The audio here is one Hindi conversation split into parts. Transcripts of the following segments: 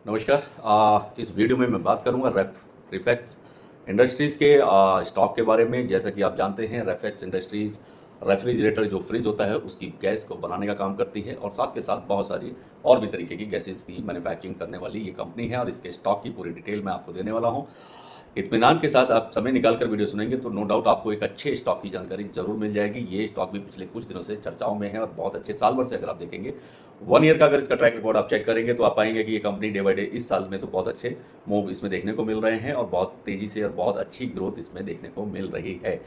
नमस्कार। इस वीडियो में मैं बात करूंगा रेफेक्स इंडस्ट्रीज़ के स्टॉक के बारे में। जैसा कि आप जानते हैं, रेफेक्स इंडस्ट्रीज़ रेफ्रिजरेटर जो फ्रिज होता है उसकी गैस को बनाने का काम करती है और साथ के साथ बहुत सारी और भी तरीके की गैसेस की मैन्युफैक्चरिंग करने वाली ये कंपनी है और इसके स्टॉक की पूरी डिटेल मैं आपको देने वाला हूँ। इत्मीनान के साथ आप समय निकाल कर वीडियो सुनेंगे तो नो डाउट आपको एक अच्छे स्टॉक की जानकारी जरूर मिल जाएगी। ये स्टॉक भी पिछले कुछ दिनों से चर्चाओं में है और बहुत अच्छे साल भर से अगर आप देखेंगे 1 ईयर का अगर इसका ट्रैक रिकॉर्ड आप चेक करेंगे तो आप पाएंगे कि ये कंपनी डे बाय डे इस साल में तो बहुत अच्छे मूव इसमें देखने को मिल रहे हैं और बहुत तेजी से और बहुत अच्छी ग्रोथ इसमें देखने को मिल रही है।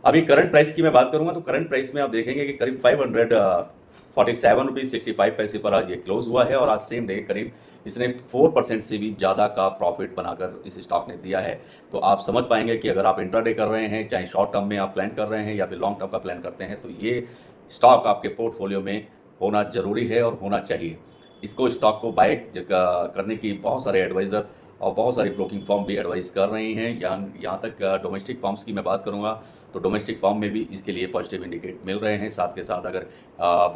अभी करंट प्राइस की मैं बात करूंगा तो करंट प्राइस में आप देखेंगे कि करीब 547 रुपीज 65 पैसे पर आज ये क्लोज हुआ है और आज सेम डे करीब इसने 4% से भी ज़्यादा का प्रॉफिट बनाकर इस स्टॉक ने दिया है। तो आप समझ पाएंगे कि अगर आप इंट्राडे कर रहे हैं, चाहे शॉर्ट टर्म में आप प्लान कर रहे हैं या फिर लॉन्ग टर्म का प्लान करते हैं, तो ये स्टॉक आपके पोर्टफोलियो में होना जरूरी है और होना चाहिए। इसको स्टॉक को बाय करने की बहुत सारे एडवाइज़र और बहुत सारी ब्रोकिंग फर्म भी एडवाइस कर रही हैं। यहाँ तक डोमेस्टिक फर्म्स की मैं बात करूँगा तो डोमेस्टिक फर्म में भी इसके लिए पॉजिटिव इंडिकेट मिल रहे हैं। साथ के साथ अगर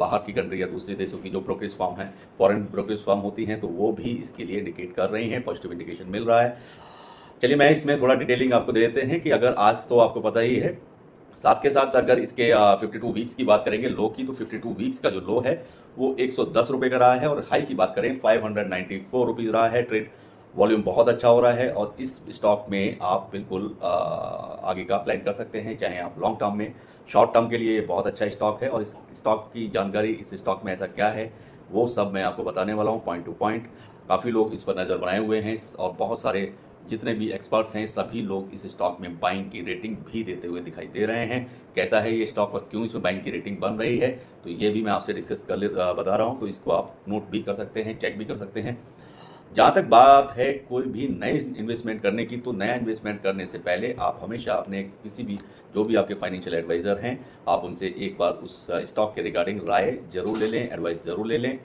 बाहर की कंट्री या दूसरे देशों की जो ब्रोकरेज फर्म है, फॉरेन ब्रोकरेज फर्म होती हैं, तो वो भी इसके लिए इंडिकेट कर रही हैं, पॉजिटिव इंडिकेशन मिल रहा है। चलिए मैं इसमें थोड़ा डिटेलिंग आपको दे देते हैं कि अगर आज तो आपको पता ही है, साथ के साथ अगर इसके 52 वीक्स की बात करेंगे लो की, तो 52 वीक्स का जो लो है वो 110 रुपये का रहा है और हाई की बात करें 594 रुपीज़ रहा है। ट्रेड वॉल्यूम बहुत अच्छा हो रहा है और इस स्टॉक में आप बिल्कुल आगे का प्लान कर सकते हैं, चाहे आप लॉन्ग टर्म में, शॉर्ट टर्म के लिए ये बहुत अच्छा स्टॉक है। और इस स्टॉक की जानकारी, इस स्टॉक में ऐसा क्या है वो सब मैं आपको बताने वाला हूँ पॉइंट टू पॉइंट। काफ़ी लोग इस पर नज़र बनाए हुए हैं और बहुत सारे जितने भी एक्सपर्ट्स हैं सभी लोग इस स्टॉक में बाइंग की रेटिंग भी देते हुए दिखाई दे रहे हैं। कैसा है ये स्टॉक और क्यों इसमें बाइंग की रेटिंग बन रही है, तो ये भी मैं आपसे डिस्कस बता रहा हूँ, तो इसको आप नोट भी कर सकते हैं, चेक भी कर सकते हैं। जहाँ तक बात है कोई भी नए इन्वेस्टमेंट करने की, तो नया इन्वेस्टमेंट करने से पहले आप हमेशा अपने किसी भी जो भी आपके फाइनेंशियल एडवाइज़र हैं, आप उनसे एक बार उस स्टॉक के रिगार्डिंग राय जरूर ले लें, एडवाइस ज़रूर ले लें।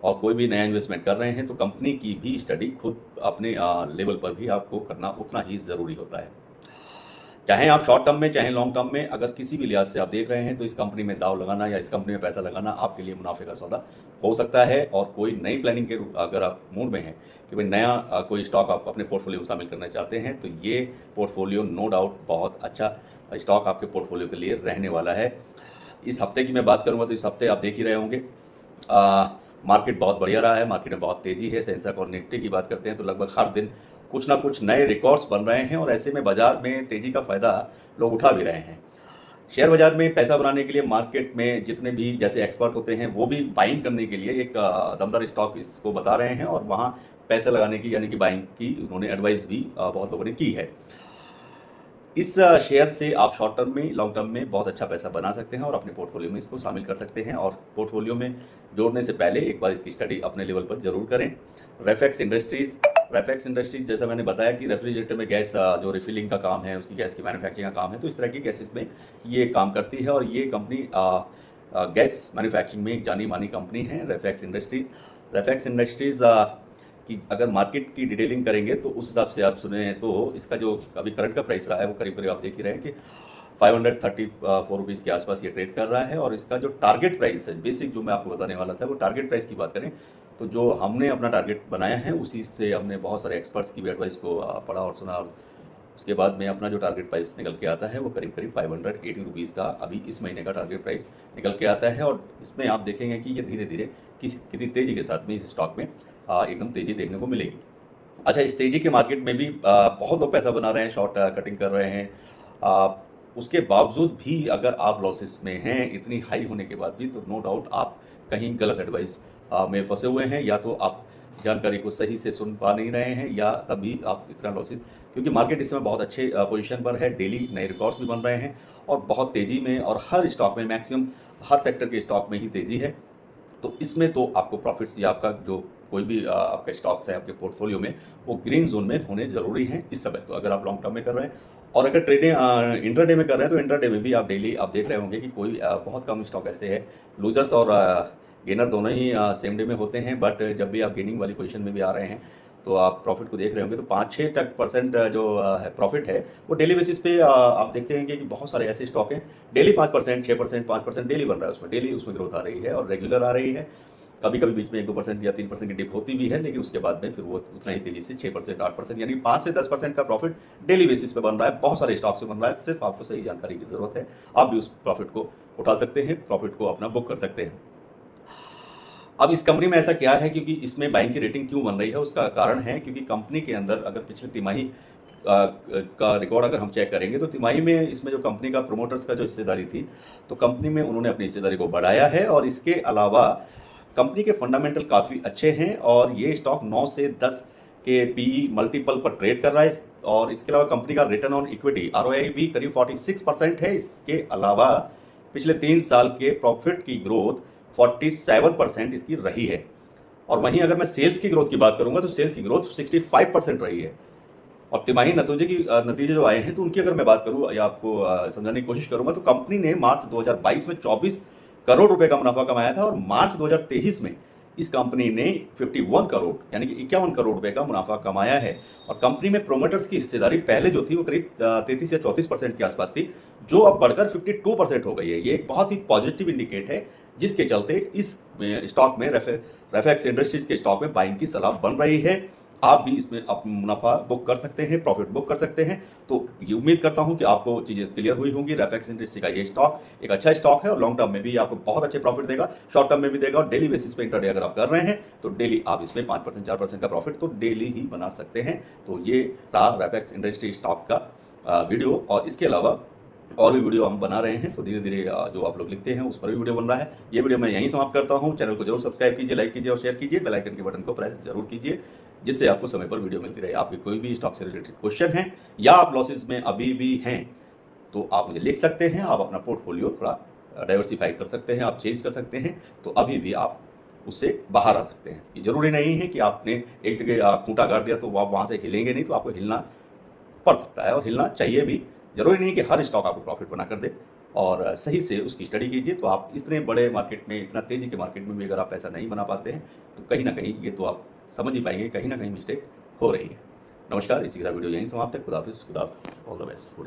और कोई भी नया इन्वेस्टमेंट कर रहे हैं तो कंपनी की भी स्टडी खुद अपने लेवल पर भी आपको करना उतना ही ज़रूरी होता है। चाहे आप शॉर्ट टर्म में चाहे लॉन्ग टर्म में अगर किसी भी लिहाज से आप देख रहे हैं तो इस कंपनी में दाव लगाना या इस कंपनी में पैसा लगाना आपके लिए मुनाफे का सौदा हो सकता है। और कोई नई प्लानिंग के अगर आप मूड में हैं कि भाई नया कोई स्टॉक आप अपने पोर्टफोलियो में शामिल करना चाहते हैं, तो ये पोर्टफोलियो नो डाउट बहुत अच्छा स्टॉक आपके पोर्टफोलियो के लिए रहने वाला है। इस हफ्ते की मैं बात करूँगा तो इस हफ्ते आप देख ही रहे होंगे मार्केट बहुत बढ़िया रहा है, मार्केट में बहुत तेज़ी है। सेंसेक्स और निफ्टी की बात करते हैं तो लगभग हर दिन कुछ ना कुछ नए रिकॉर्ड्स बन रहे हैं और ऐसे में बाजार में तेज़ी का फ़ायदा लोग उठा भी रहे हैं। शेयर बाजार में पैसा बनाने के लिए मार्केट में जितने भी जैसे एक्सपर्ट होते हैं वो भी बाइंग करने के लिए एक दमदार स्टॉक इसको बता रहे हैं और वहाँ पैसा लगाने की यानी कि बाइंग की उन्होंने एडवाइस भी बहुत लोगों ने की है। इस शेयर से आप शॉर्ट टर्म में, लॉन्ग टर्म में बहुत अच्छा पैसा बना सकते हैं और अपने पोर्टफोलियो में इसको शामिल कर सकते हैं। और पोर्टफोलियो में जोड़ने से पहले एक बार इसकी स्टडी अपने लेवल पर जरूर करें। रेफेक्स इंडस्ट्रीज जैसा मैंने बताया कि रेफ्रिजरेटर में गैस जो रिफिलिंग का काम है, उसकी गैस की मैन्युफैक्चरिंग का काम है, तो इस तरह की गैसेस में ये काम करती है और ये कंपनी गैस मैन्युफैक्चरिंग में एक जानी मानी कंपनी है रेफेक्स इंडस्ट्रीज कि अगर मार्केट की डिटेलिंग करेंगे तो उस हिसाब से आप सुने तो इसका जो अभी करंट का प्राइस रहा है वो करीब करीब आप देख ही रहे हैं कि 534 रुपीज़ के आसपास ये ट्रेड कर रहा है। और इसका जो टारगेट प्राइस है, बेसिक जो मैं आपको बताने वाला था, वो टारगेट प्राइस की बात करें तो जो हमने अपना टारगेट बनाया है उसी से हमने बहुत सारे एक्सपर्ट्स की भी एडवाइस को पढ़ा और सुना और उसके बाद में अपना जो टारगेट प्राइस निकल के आता है वो करीब करीब 580 रुपीज़ का अभी इस महीने का टारगेट प्राइस निकल के आता है। और इसमें आप देखेंगे कि ये धीरे धीरे कितनी तेज़ी के साथ में इस स्टॉक में एकदम तेज़ी देखने को मिलेगी। अच्छा, इस तेज़ी के मार्केट में भी बहुत लोग पैसा बना रहे हैं, शॉर्ट कटिंग कर रहे हैं। उसके बावजूद भी अगर आप लॉसेस में हैं इतनी हाई होने के बाद भी, तो नो डाउट आप कहीं गलत एडवाइस में फंसे हुए हैं, या तो आप जानकारी को सही से सुन पा नहीं रहे हैं या तभी आप इतना लॉसेस, क्योंकि मार्केट इस समय बहुत अच्छे पोजीशन पर है, डेली नए रिकॉर्ड्स भी बन रहे हैं और बहुत तेज़ी में, और हर स्टॉक में मैक्सिमम हर सेक्टर के स्टॉक में ही तेज़ी है। तो इसमें तो आपको प्रॉफिट्स या आपका जो कोई भी आपके स्टॉक्स हैं आपके पोर्टफोलियो में वो ग्रीन जोन में होने ज़रूरी हैं इस समय। तो अगर आप लॉन्ग टर्म में कर रहे हैं और अगर ट्रेडिंग इंट्राडे में कर रहे हैं तो इंट्राडे में भी आप डेली आप देख रहे होंगे कि कोई बहुत कम स्टॉक ऐसे है, लूजर्स और गेनर दोनों ही सेम डे में होते हैं। बट जब भी आप गेनिंग वाली पोजीशन में भी आ रहे हैं तो आप प्रॉफिट को देख रहे होंगे तो 5-6 तक परसेंट जो है प्रॉफिट है वो डेली बेसिस पे आप देखते हैं कि बहुत सारे ऐसे स्टॉक हैं डेली 5%, 6%, 5% डेली बन रहा है, उसमें डेली उसमें ग्रोथ आ रही है और रेगुलर आ रही है। कभी कभी बीच में 1-2% या 3% की डिप होती भी है, लेकिन उसके बाद में फिर वो उतना ही तेजी से 6%, 8% यानी 5 से 10% का प्रॉफिट डेली बेसिस पे बन रहा है। बहुत सारे स्टॉक से बन रहा है। सिर्फ आपको सही जानकारी की जरूरत है, आप भी उस प्रॉफिट को उठा सकते हैं, प्रॉफिट को अपना बुक कर सकते हैं। अब इस कंपनी में ऐसा क्या है, क्योंकि इसमें बाइंग की रेटिंग क्यों बन रही है, उसका कारण है क्योंकि कंपनी के अंदर अगर पिछले तिमाही का रिकॉर्ड अगर हम चेक करेंगे तो तिमाही में इसमें जो कंपनी का प्रोमोटर्स का जो हिस्सेदारी थी, तो कंपनी में उन्होंने अपनी हिस्सेदारी को बढ़ाया है। और इसके अलावा कंपनी के फंडामेंटल काफ़ी अच्छे हैं और ये स्टॉक 9 से 10 के पीई मल्टीपल पर ट्रेड कर रहा है। और इसके अलावा कंपनी का रिटर्न ऑन इक्विटी ROI भी करीब 46% है। इसके अलावा पिछले 3 साल के प्रॉफिट की ग्रोथ 47% इसकी रही है। और वहीं अगर मैं सेल्स की ग्रोथ की बात करूंगा तो सेल्स की ग्रोथ 65% रही है। और तिमाही नतीजे जो आए हैं तो उनकी अगर मैं बात करूं या आपको समझाने की कोशिश करूंगा तो कंपनी ने मार्च 2022 में 24 करोड़ रुपए का मुनाफा कमाया था और मार्च 2023 में इस कंपनी ने 51 करोड़ यानी कि 51 करोड़ रुपए का मुनाफा कमाया है। और कंपनी में प्रोमोटर्स की हिस्सेदारी पहले जो थी वो करीब 33 या 34% के आसपास थी, जो अब बढ़कर 52% हो गई है। ये एक बहुत ही पॉजिटिव इंडिकेट है, जिसके चलते इस स्टॉक में रेफेक्स इंडस्ट्रीज के स्टॉक में बाइंग की सलाह बन रही है। आप भी इसमें अपना मुनाफा बुक कर सकते हैं, प्रॉफिट बुक कर सकते हैं। तो ये उम्मीद करता हूं कि आपको चीजें क्लियर हुई होंगी। रेफेक्स इंडस्ट्री का ये स्टॉक एक अच्छा स्टॉक है और लॉन्ग टर्म में भी आपको बहुत अच्छे प्रॉफिट देगा, शॉर्ट टर्म में भी देगा। और डेली बेसिस पे इंटरडे अगर आप कर रहे हैं तो डेली आप इसमें 5% 4% का प्रॉफिट तो डेली ही बना सकते हैं। तो ये रहा रेफेक्स इंडस्ट्री स्टॉक का वीडियो। और इसके अलावा और भी वीडियो हम बना रहे हैं, तो धीरे धीरे जो आप लोग लिखते हैं उस पर भी वीडियो बन रहा है। ये वीडियो मैं यहीं समाप्त करता हूं। चैनल को जरूर सब्सक्राइब कीजिए, लाइक कीजिए और शेयर कीजिए। बेल आइकन के बटन को प्रेस जरूर कीजिए, जिससे आपको समय पर वीडियो मिलती रहे। आपके कोई भी स्टॉक से रिलेटेड क्वेश्चन है या आप लॉसेस में अभी भी हैं तो आप मुझे लिख सकते हैं। आप अपना पोर्टफोलियो थोड़ा डाइवर्सिफाई कर सकते हैं, आप चेंज कर सकते हैं, तो अभी भी आप उससे बाहर आ सकते हैं। ये जरूरी नहीं है कि आपने एक जगह खूंटा गाड़ दिया तो आप वहां से हिलेंगे नहीं, तो आपको हिलना पड़ सकता है और हिलना चाहिए भी। जरूरी नहीं कि हर स्टॉक आपको प्रॉफिट बना कर दे। और सही से उसकी स्टडी कीजिए, तो आप इतने बड़े मार्केट में, इतना तेजी के मार्केट में भी अगर आप पैसा नहीं बना पाते हैं तो कहीं ना कहीं ये तो आप समझ ही पाएंगे, कहीं ना कहीं मिस्टेक हो रही है। नमस्कार, इसी के साथ वीडियो यहीं समाप्त है। खुदा हाफिज़, खुदा ऑल द बेस्ट।